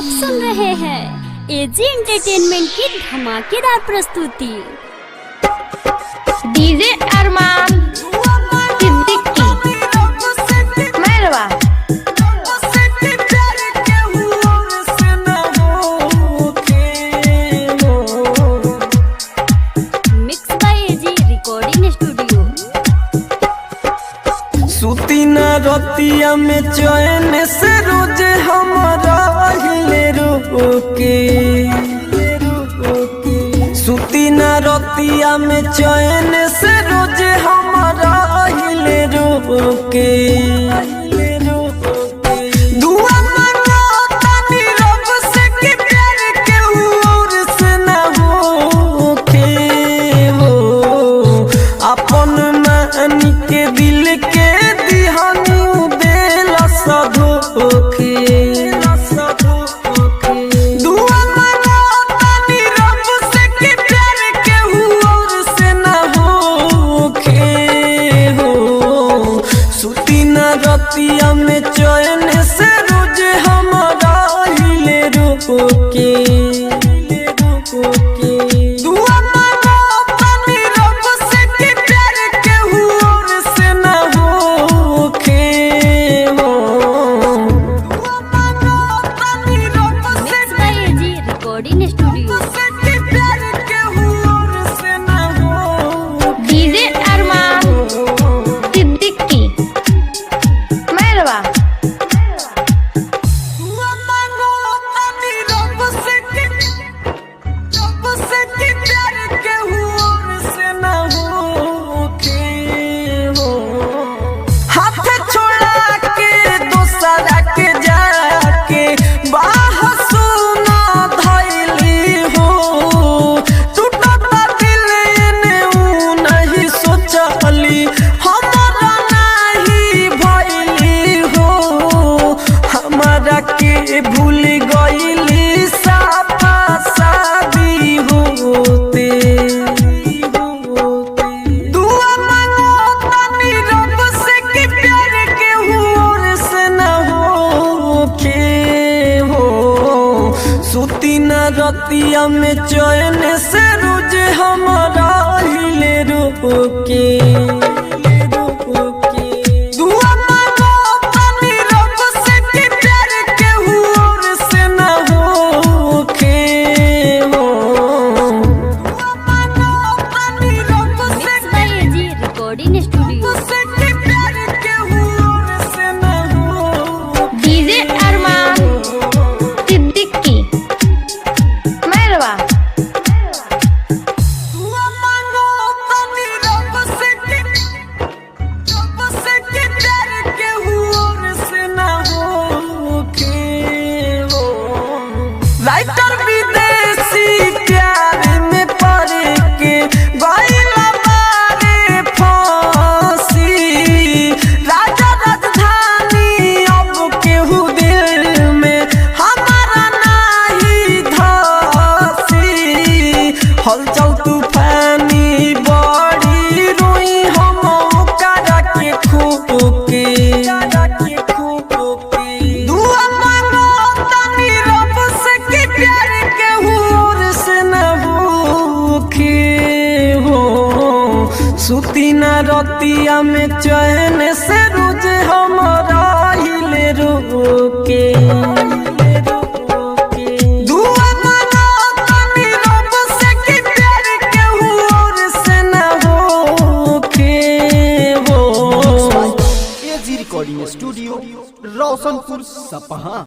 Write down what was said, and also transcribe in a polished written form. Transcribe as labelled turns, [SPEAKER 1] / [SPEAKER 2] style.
[SPEAKER 1] आप सुन रहे हैं एजी एंटरटेनमेंट की धमाकेदार प्रस्तुति।
[SPEAKER 2] डीजे अरमान सिद्दीकी मेहरबा।
[SPEAKER 1] Mix by AG recording studio.
[SPEAKER 3] सुती न रतिया में चैन से रोज हमारा हिले रोके, सुती न रतिया में चैन से रोज हमारा हिले रोके। दुआ मांगो तानी रब से कि प्यार के और से न होके हो, अपन मानी के दिल के दिहानी देला सधोखे। दुआ मांगो तानी रब से कि प्यार के और से न होखे हो, सुती न रतिया में चैन से रोज हमारा हिले रोके। दुआ मांगो तानी रब से कि प्यार के और से न होखे हो। दुआ मांगो तानी रब से
[SPEAKER 1] mix by AG recording studio.
[SPEAKER 3] कि प्यार के और से न होखे।
[SPEAKER 2] डीजे अरमान सिद्दीकी मेहरबा।
[SPEAKER 3] दुआ मांगो तानी रब से कि प्यार के और से न होखे हो। हाथ छोड़ा के दूसरा के जाके बाह सुना धैली हो, टूटता दिल ने ऊ नहीं सोचली हमारा नहीं भैली हो, हमारा के भूल गईली साफा शादी होते। दुआ मांगो तानी रब से कि प्यार के और से न होखे हो, सुती न रतिया में चैन से रोज हमारा हिले रोके। दुआ मांगो तानी रब से कि प्यार के और से न होखे हो। दुआ मांगो तानी रब से
[SPEAKER 1] mix by AG recording studio.
[SPEAKER 3] कि प्यार के और से न होखे।
[SPEAKER 2] डीजे अरमान सिद्दीकी मेहरबा।
[SPEAKER 3] दुआ मांगो तानी रब से कि प्यार के और से न होखे हो। राइटर विदेशी प्यार में पड़ के गइला बारे फांसी, राजा राजधानी अब केहू दिल में हमारा नाही धासी। हलचल तूफानी बड़ी रोई हम ओकरा के खोके। दुआ मांगो तानी रब से कि प्यार के और से न होखे हो, सुती न रतिया में चैन से रोज हमारा हिले रोके। दुआ मांगो तानी रब से कि प्यार के और से न होखे हो।
[SPEAKER 4] एजी रिकॉर्डिंग स्टूडियो रोशनपुर सपहा।